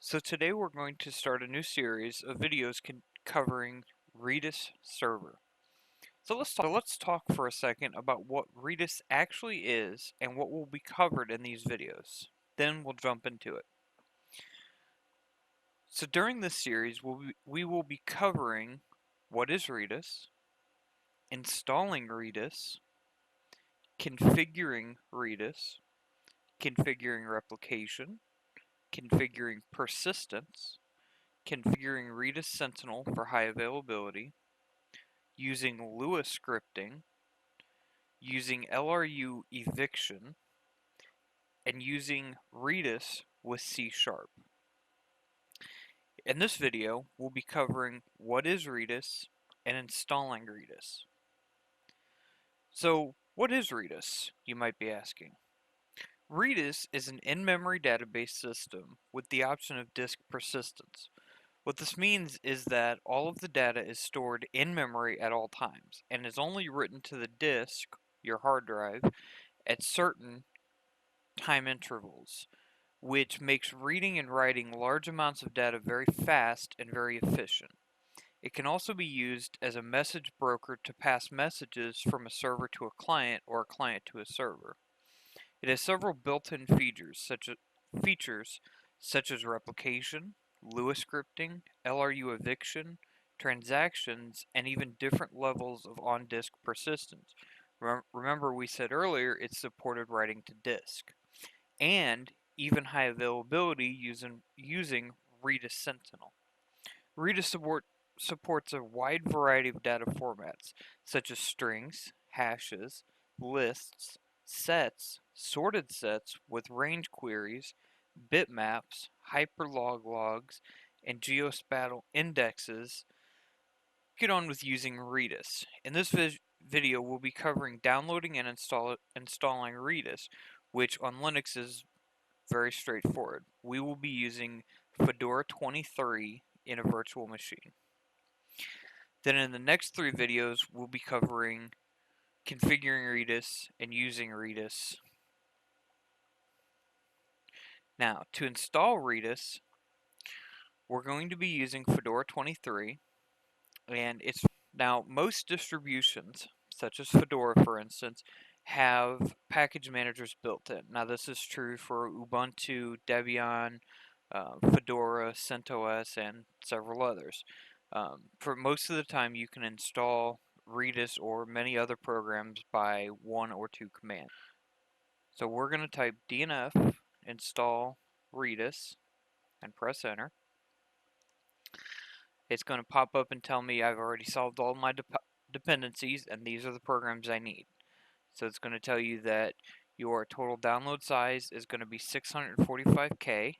So today we're going to start a new series of videos covering Redis server. So let's talk for a second about what Redis actually is and what will be covered in these videos. Then we'll jump into it. So during this series we will be covering what is Redis, installing Redis, configuring Redis, configuring replication, configuring persistence, configuring Redis Sentinel for high availability, using Lua scripting, using LRU eviction, and using Redis with C#. In this video, we'll be covering what is Redis and installing Redis. So, what is Redis, you might be asking? Redis is an in-memory database system with the option of disk persistence. What this means is that all of the data is stored in memory at all times and is only written to the disk, your hard drive, at certain time intervals, which makes reading and writing large amounts of data very fast and very efficient. It can also be used as a message broker to pass messages from a server to a client or a client to a server. It has several built-in features such as replication, Lua scripting, LRU eviction, transactions, and even different levels of on-disk persistence. Remember we said earlier it supported writing to disk. And even high availability using Redis Sentinel. Redis supports a wide variety of data formats, such as strings, hashes, lists, sets, sorted sets with range queries, bitmaps, hyperlog logs, and geospatial indexes. Get on with using Redis. In this video, we'll be covering downloading and installing Redis, which on Linux is very straightforward. We will be using Fedora 23 in a virtual machine. Then in the next three videos, we'll be covering configuring Redis and using Redis. Now, to install Redis, we're going to be using Fedora 23, and now most distributions, such as Fedora for instance, have package managers built in. Now this is true for Ubuntu, Debian, Fedora, CentOS, and several others. For most of the time, you can install Redis or many other programs by one or two commands. So we're going to type dnf install Redis and press enter. It's going to pop up and tell me I've already solved all my dependencies and these are the programs I need. So it's going to tell you that your total download size is going to be 645K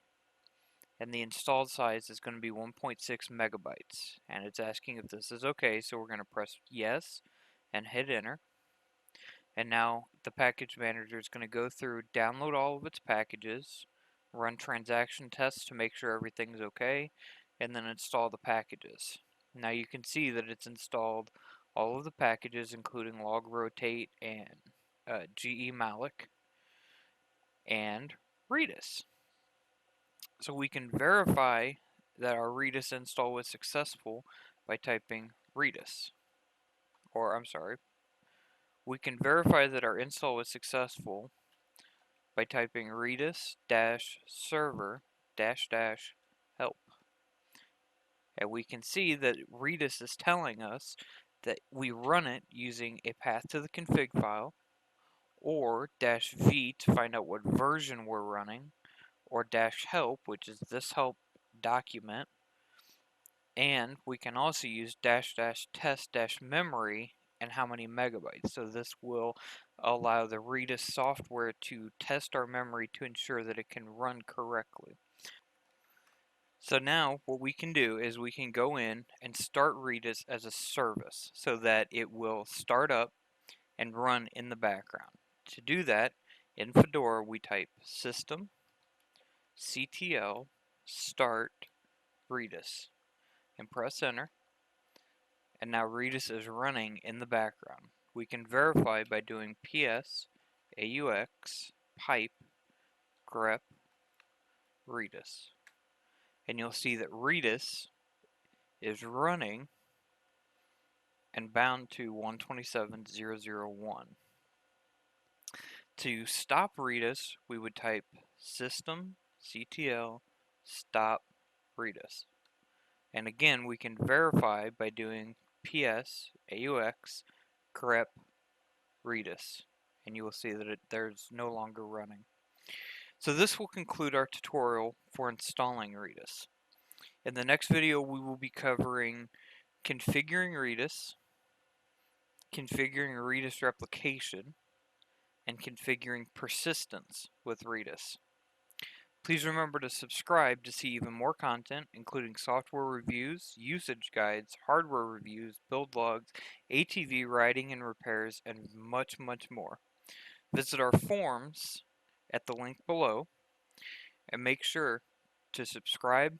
and the installed size is going to be 1.6 megabytes. And it's asking if this is okay, so we're going to press yes and hit enter. And now the package manager is going to go through, download all of its packages, run transaction tests to make sure everything's okay, and then install the packages. Now you can see that it's installed all of the packages, including logrotate and gemalloc and Redis. So we can verify that our Redis install was successful by typing Redis. Or, I'm sorry, we can verify that our install was successful by typing redis-server-help. And we can see that Redis is telling us that we run it using a path to the config file, or -v to find out what version we're running, or -help, which is this help document, and we can also use --test-memory and how many megabytes. So this will allow the Redis software to test our memory to ensure that it can run correctly. So now what we can do is we can go in and start Redis as a service so that it will start up and run in the background. To do that, in Fedora we type system ctl start Redis and press enter. And now Redis is running in the background. We can verify by doing ps aux pipe grep Redis. and you'll see that Redis is running and bound to 127.0.0.1. To stop Redis, we would type systemctl stop Redis. And again, we can verify by doing ps aux grep Redis, and you will see that there's no longer running. So this will conclude our tutorial for installing Redis. In the next video, we will be covering configuring Redis, configuring Redis replication, and configuring persistence with Redis. Please remember to subscribe to see even more content, including software reviews, usage guides, hardware reviews, build logs, ATV writing and repairs, and much, much more. Visit our forums at the link below, and make sure to subscribe,